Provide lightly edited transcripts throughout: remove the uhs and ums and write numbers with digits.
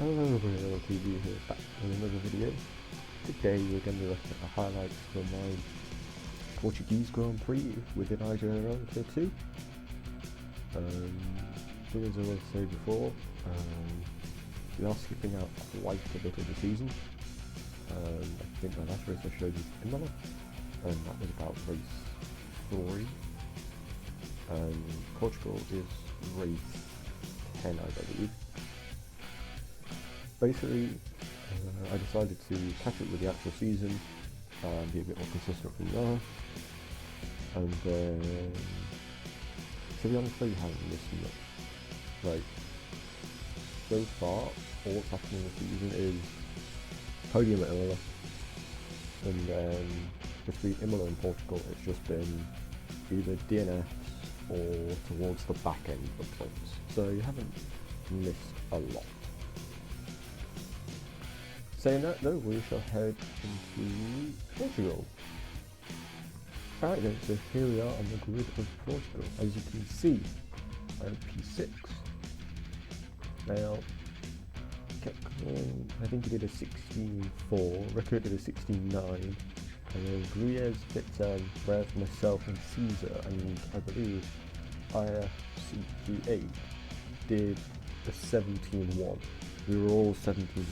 Hello IJRL TV here, back with another video. Today we're going to look at the highlights from my Portuguese Grand Prix within IJRL Tier 2. As I was saying before, we are skipping out quite a bit of the season. I think the last race I showed you was Imola, and that was about race 3. Portugal is race 10, I believe. Basically, I decided to catch up with the actual season and be a bit more consistent from there. And to be honest, you haven't missed much. Like, so far, all that's happening this season is podium at Imola, and then between Imola and Portugal, it's just been either DNFs or towards the back end of points. So you haven't missed a lot. Saying that though, we shall head into Portugal. Alright then, so here we are on the grid of Portugal. As you can see, I'm P6. Now, I think he did a 16.4, Rickert did a 16.9, and then Gruyez, Fitzan, Rev, myself and Caesar, and I believe IFCG8 did a 17.1. We were all 17.1.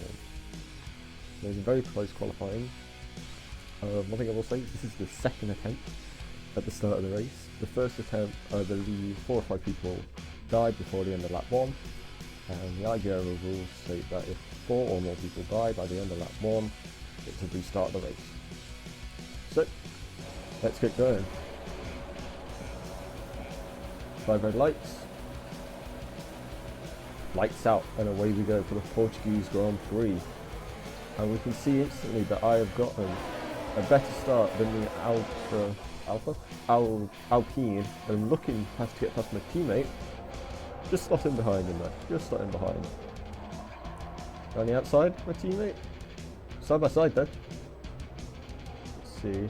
It was a very close qualifying. One thing I will say, this is the second attempt at the start of the race. The first attempt, I believe 4 or 5 people died before the end of lap 1, and the IJRL rules say that if 4 or more people die by the end of lap 1, it's a restart of the race. So, let's get going. 5 red lights. Lights out, and away we go for the Portuguese Grand Prix. And we can see instantly that I have gotten a better start than the Alpine, and looking to get past my teammate. Just slotting behind him there, just slotting behind. On the outside, my teammate. Side by side though. Let's see.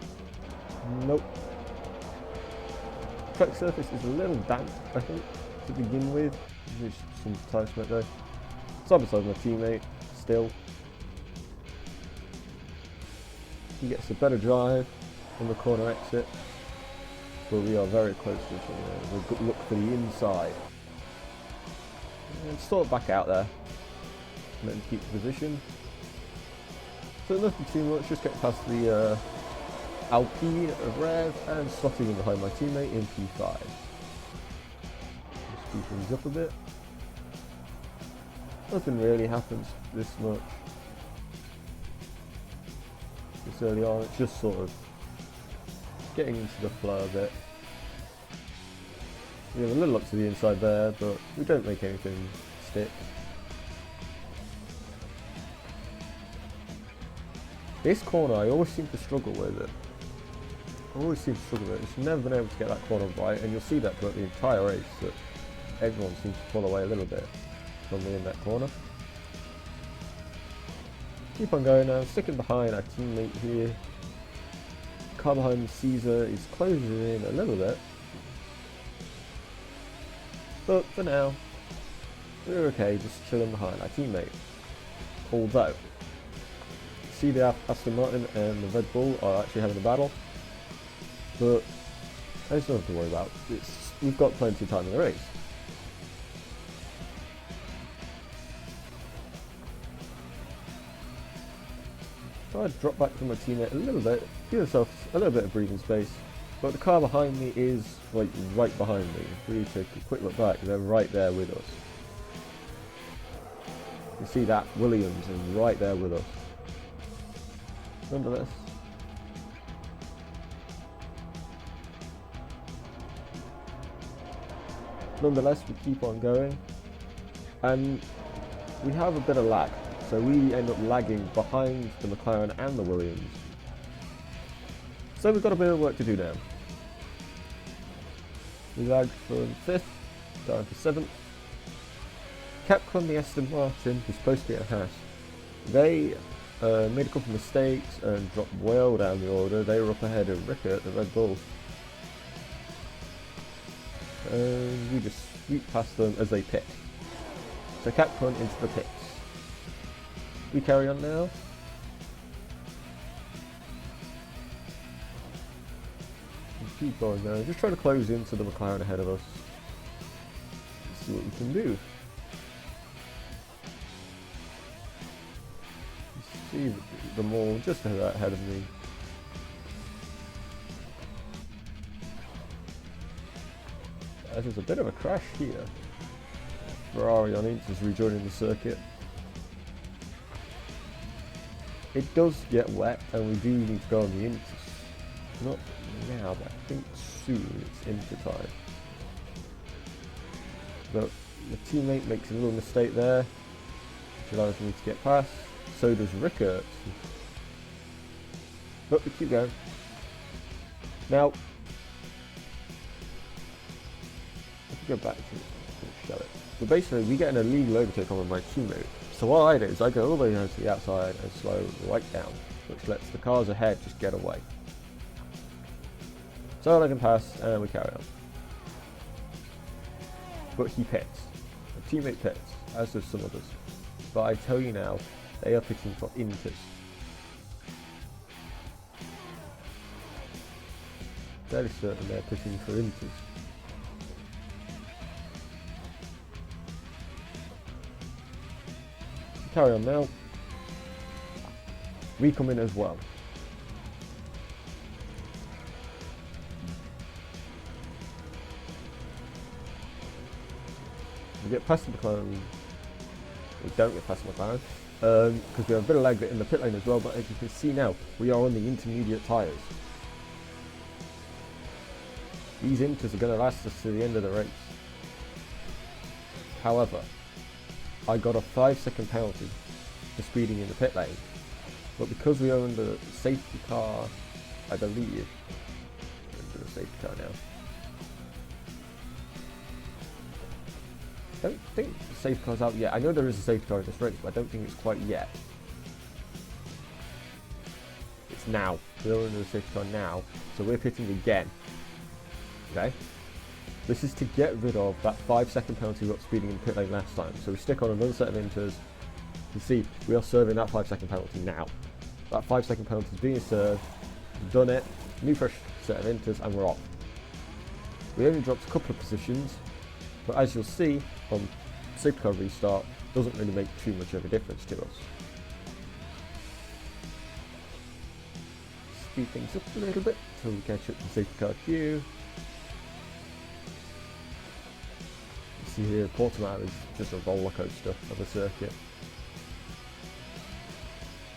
Nope. Track surface is a little damp, I think, to begin with. There's some tyre smoke though. Side by side my teammate, still. He gets a better drive on the corner exit, but we are very close to each other. We'll look for the inside. And sort back out there. Let him keep the position. So nothing too much, just get past the Alpine of Rev and slotting in behind my teammate in P5. Speed things up a bit. Nothing really happens this much. This early on, it's just sort of getting into the flow a bit. We have a little up to the inside there, but we don't make anything stick. This corner, I always seem to struggle with it. It's never been able to get that corner right, and you'll see that throughout the entire race, that everyone seems to pull away a little bit from me in that corner. Keep on going now, sticking behind our teammate here. Car behind Caesar is closing in a little bit. But for now, we're okay, just chilling behind our teammate. Although, see the Aston Martin and the Red Bull are actually having a battle. But there's nothing to worry about. We've got plenty of time in the race. So I drop back from my teammate a little bit, give myself a little bit of breathing space, but the car behind me is like right behind me. If we take a quick look back, they're right there with us. You see that Williams is right there with us. Nonetheless, we keep on going, and we have a bit of lag. So we end up lagging behind the McLaren and the Williams. So we've got a bit of work to do now. We lagged from 5th down to 7th. Capcom, the Aston Martin, who's supposed to be a Haas, they made a couple of mistakes and dropped well down the order. They were up ahead of Rickert, the Red Bull. And we just sweep past them as they pit. So Capcom into the pits. We carry on now. Keep going now. Just try to close into the McLaren ahead of us. Let's see what we can do. You see them all just ahead of me. There's a bit of a crash here. Ferrari on Inters rejoining the circuit. It does get wet and we do need to go on the Inters. Not now, but I think soon it's Inter time. But the teammate makes a little mistake there, which allows me to get past. So does Rickert. But we keep going. Now, if we go back to show it. But basically, we get an illegal overtake on my teammate. So what I do is I go all the way down to the outside and slow right down, which lets the cars ahead just get away. So I can pass and we carry on. But he pits. The teammate pits, as does some others. But I tell you now, they are pitting for Inters. Fairly certain they're pitting for Inters. Carry on now. We come in as well. We get past the McLaren. We don't get past the McLaren because we have a bit of lag in the pit lane as well. But as you can see now, we are on the intermediate tyres. These Inters are going to last us to the end of the race. However, I got a 5-second penalty for speeding in the pit lane, but because we own the safety car, I believe, into the safety car now. I don't think the safety car's out yet. I know there is a safety car in this race, but I don't think it's quite yet. It's now. We're under the safety car now, so we're pitting again. Okay? This is to get rid of that 5-second penalty we got speeding in the pit lane last time. So we stick on another set of Inters. You see, we are serving that 5-second penalty now. That 5-second penalty is being served. We've done it. New fresh set of Inters, and we're off. We only dropped a couple of positions, but as you'll see on safety car restart, doesn't really make too much of a difference to us. Speed things up a little bit until we catch up to safety car queue. You see here, Portugal is just a roller coaster of a circuit.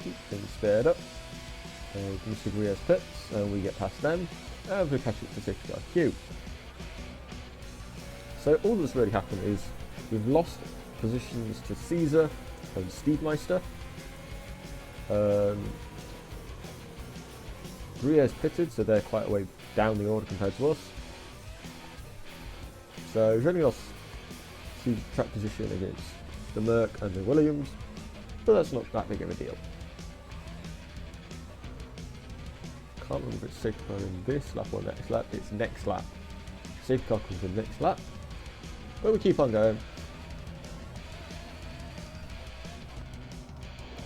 Keep things sped up. Mr. Gria's pits, and we get past them, and we catch up to safety car queue. So all that's really happened is we've lost positions to Caesar and Steedmeister. Gria's pitted, so they're quite a way down the order compared to us. So we've only lost track position against the Merc and the Williams, but that's not that big of a deal. Can't remember if it's safety car in this lap or next lap. It's next lap. Safety car comes in next lap, but we keep on going.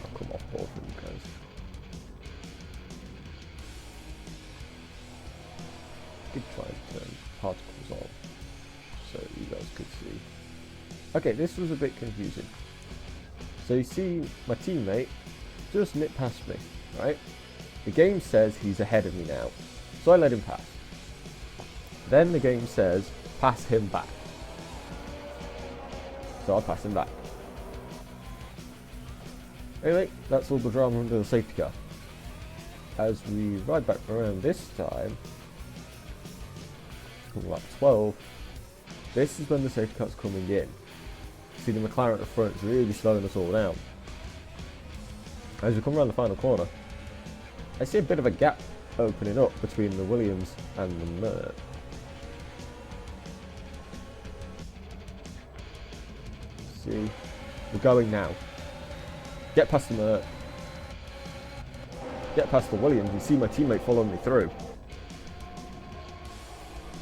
I'll come off board for you guys. Did try and turn particles on so you guys could see. Okay, this was a bit confusing. So you see my teammate just nipped past me, right? The game says he's ahead of me now, so I let him pass. Then the game says pass him back, so I'll pass him back. Anyway, that's all the drama under the safety car. As we ride back around this time, on lap 12, this is when the safety car's coming in. See, the McLaren at the front is really slowing us all down. As we come around the final corner, I see a bit of a gap opening up between the Williams and the Merc. See, we're going now. Get past the Merc. Get past the Williams. You see my teammate following me through.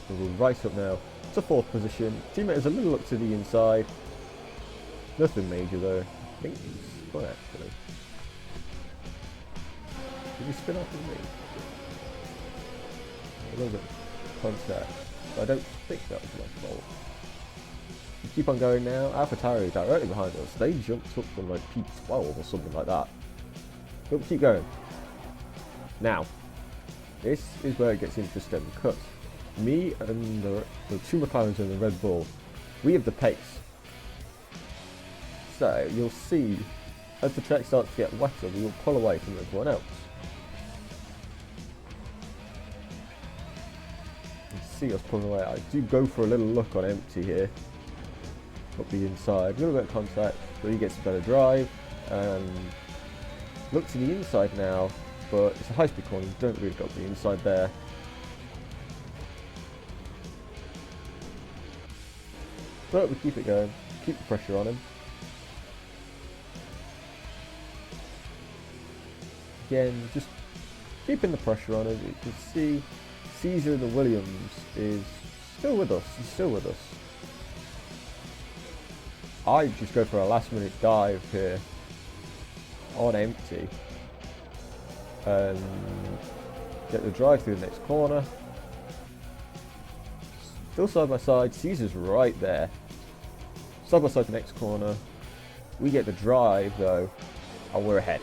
So we're right up now to 4th position. Teammate is a little up to the inside. Nothing major though. I think he's spun actually. Did he spin off with me? A little bit of contact. But I don't think that was my fault. We keep on going now. AlphaTauri directly behind us. They jumped up from like P12 or something like that. But we keep going. Now, this is where it gets interesting because me and the two McLarens and the Red Bull, we have the pace. So you'll see as the track starts to get wetter, we will pull away from everyone else. You see us pulling away. I do go for a little look on empty here. Up the inside, a little bit of contact, but he gets a better drive and look to the inside now, but it's a high-speed corner, you don't really got the inside there. But we keep it going, keep the pressure on him. Again, just keeping the pressure on him. You can see Caesar in the Williams is still with us, he's still with us. I just go for a last minute dive here on empty and get the drive through the next corner. Still side by side, Caesar's right there. Side by side the next corner. We get the drive though, and we're ahead.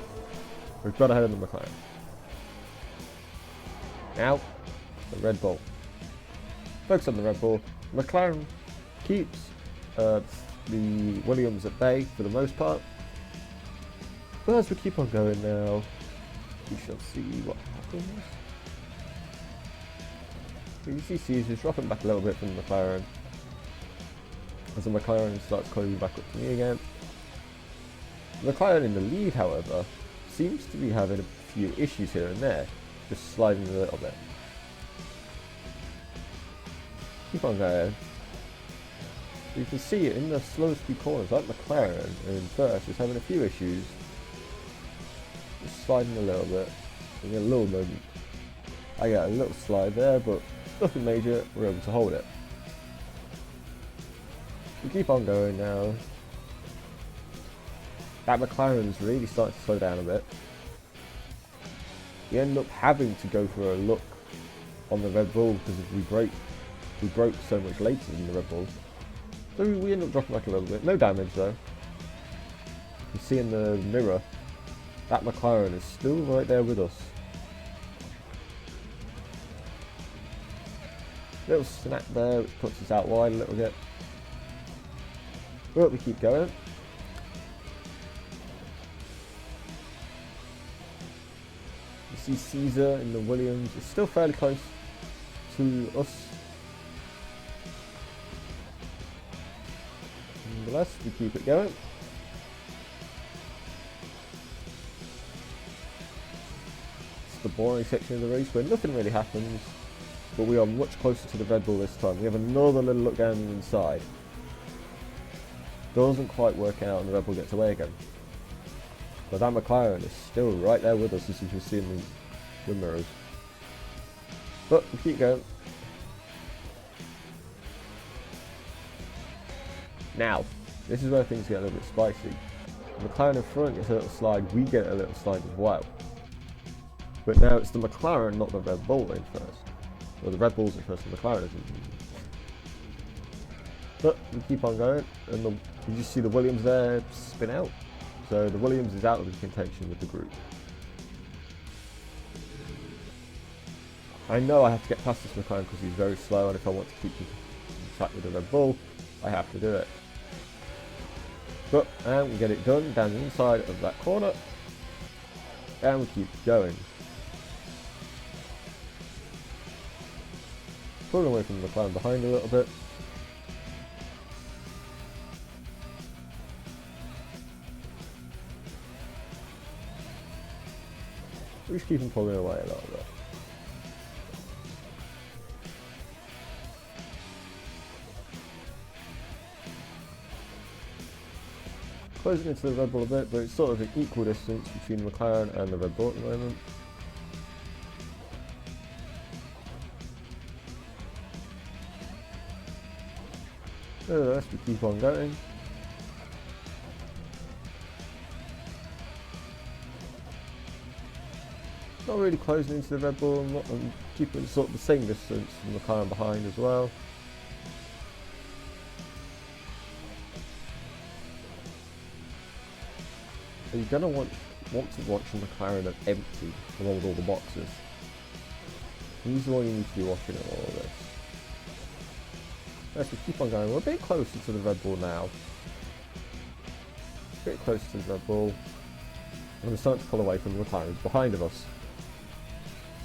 We've got ahead of the McLaren. Now, the Red Bull. Focus on the Red Bull. McLaren keeps the Williams at bay for the most part. But as we keep on going now, we shall see what happens. You can see Caesar's dropping back a little bit from the McLaren. As the McLaren starts coming back up to me again. The McLaren in the lead, however, seems to be having a few issues here and there. Just sliding a little bit. Keep on going. You can see it in the slow speed corners, like McLaren in first is having a few issues. Just sliding a little bit. You get a little moment. I get a little slide there, but nothing major, we're able to hold it. We keep on going now. That McLaren's really starting to slow down a bit. We end up having to go for a look on the Red Bull because we broke so much later than the Red Bull. So we end up dropping back a little bit. No damage though. You can see in the mirror, that McLaren is still right there with us. Little snap there, which puts us out wide a little bit. But we keep going. You see Caesar in the Williams is still fairly close to us. Nonetheless, we keep it going. It's the boring section of the race where nothing really happens, but we are much closer to the Red Bull this time. We have another little look down the inside. Doesn't quite work out and the Red Bull gets away again. But that McLaren is still right there with us, as you can see in the mirrors. But we keep going. Now, this is where things get a little bit spicy. The McLaren in front gets a little slide, we get a little slide as well. But now it's the McLaren, not the Red Bull in first. Well, the Red Bull's in first and the McLaren isn't. But we keep on going, and you just see the Williams there spin out. So the Williams is out of the contention with the group. I know I have to get past this McLaren because he's very slow, and if I want to keep in track with the Red Bull, I have to do it. But, and we get it done down the inside of that corner, and we keep going. Pulling away from the McLaren behind a little bit. We just keep him pulling away a little bit. Closing into the Red Bull a bit, but it's sort of an equal distance between McLaren and the Red Bull at the moment. Nevertheless, we keep on going. not really closing into the Red Bull. I'm keeping sort of the same distance from the McLaren behind as well. So you're going to want to watch the McLaren at empty along with all the boxes. These are all you need to be watching at all of this. As we keep on going, we're a bit closer to the Red Bull now. A bit closer to the Red Bull. And we're starting to pull away from the McLarens behind of us.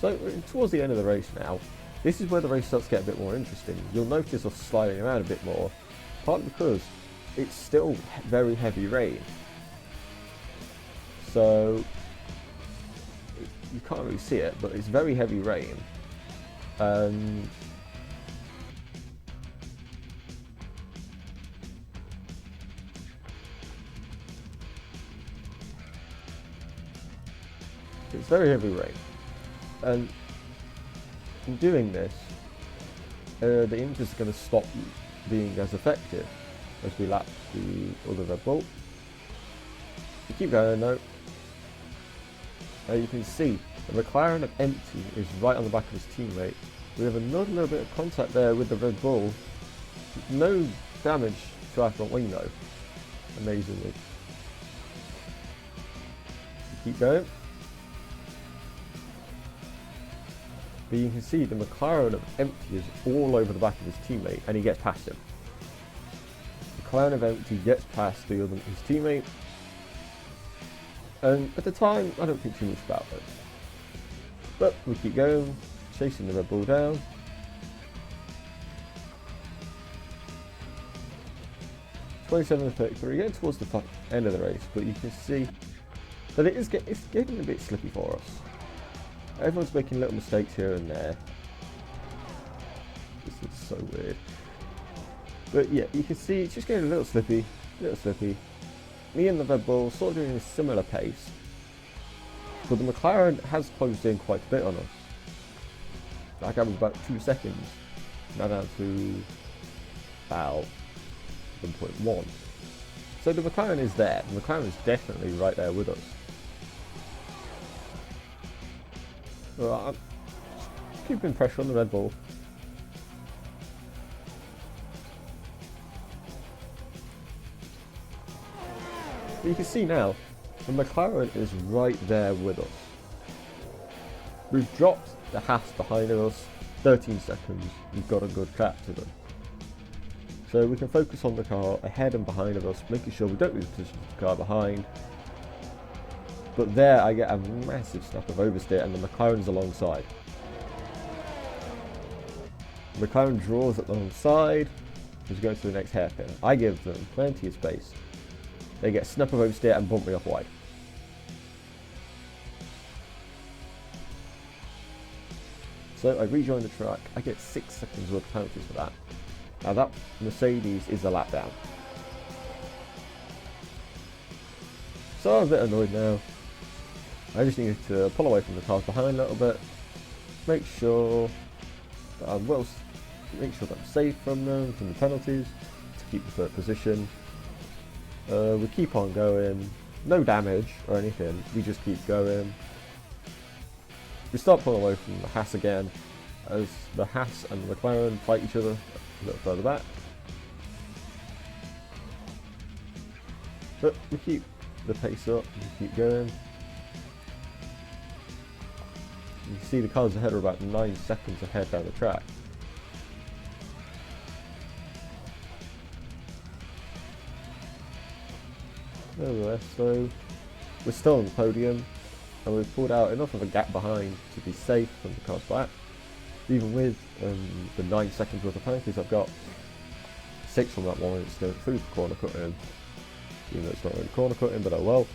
So towards the end of the race now, this is where the race starts to get a bit more interesting. You'll notice us sliding around a bit more, partly because it's still very heavy rain. So you can't really see it, but it's very heavy rain. And it's very heavy rain. And in doing this, the engines are going to stop being as effective as we lap the other Red Bull. We keep going though. You can see the McLaren at empty is right on the back of his teammate. We have another little bit of contact there with the Red Bull. No damage to our front wing though, amazingly. We keep going. But you can see the McLaren of empty is all over the back of his teammate and he gets past him. The McLaren of empty gets past his teammate. And at the time, I don't think too much about it. But we keep going, chasing the Red Bull down. (27:33), getting towards the end of the race, but you can see that it's getting a bit slippy for us. Everyone's making little mistakes here and there. This is so weird. But yeah, you can see it's just getting a little slippy. Me and the Red Bull sort of doing a similar pace. But the McLaren has closed in quite a bit on us. That gap was about 2 seconds. Now down to about 1.1. So the McLaren is there. The McLaren is definitely right there with us. So I'm keeping pressure on the Red Bull. But you can see now, the McLaren is right there with us. We've dropped the Haas behind us, 13 seconds, we've got a good gap to them. So we can focus on the car ahead and behind of us, making sure we don't lose position to the car behind. But there I get a massive snap of oversteer and the McLaren's alongside. The McLaren draws it alongside, who's going to the next hairpin. I give them plenty of space. They get a snap of oversteer and bump me off wide. So I rejoin the track. I get 6 seconds worth of penalties for that. Now that Mercedes is a lap down. So I'm a bit annoyed now. I just need to pull away from the cars behind a little bit. Make sure that I'm safe from them, from the penalties, to keep the third position. We keep on going. No damage or anything. We just keep going. We start pulling away from the Haas again as the Haas and the McLaren fight each other a little further back. But we keep the pace up, we keep going. You can see the cars ahead are about 9 seconds ahead down the track. Nevertheless, so we're still on the podium and we've pulled out enough of a gap behind to be safe from the cars back. Even with the 9 seconds worth of penalties I've got, 6 from that one incident through the corner cutting, even though it's not really corner cutting, but oh well.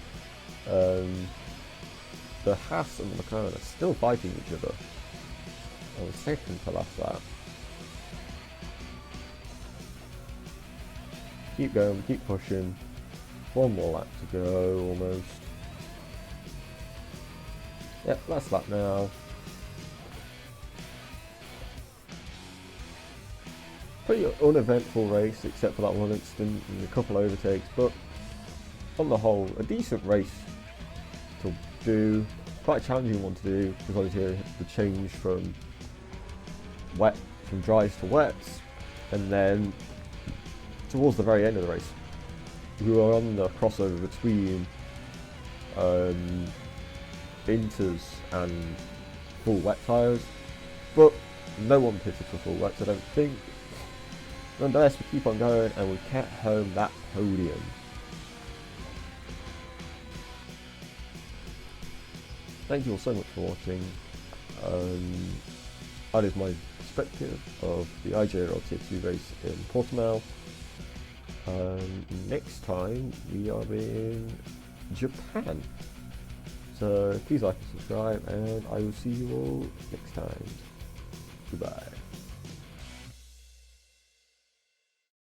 The Haas and the McLaren are still fighting each other on the second to last lap. Keep going, keep pushing. 1 more lap to go, almost. Yep, last lap now. Pretty uneventful race, except for that one incident and a couple of overtakes, but on the whole, a decent race to do. quite a challenging one to do because you have to change from dries to wets, and then towards the very end of the race, we were on the crossover between inters and full wet tyres, but no one pitted for full wets, I don't think. Nonetheless, we keep on going and we kept home that podium. Thank you all so much for watching. That is my perspective of the IJRL Tier 2 race in Portugal. Next time we are in Japan. So please like and subscribe, and I will see you all next time. Goodbye.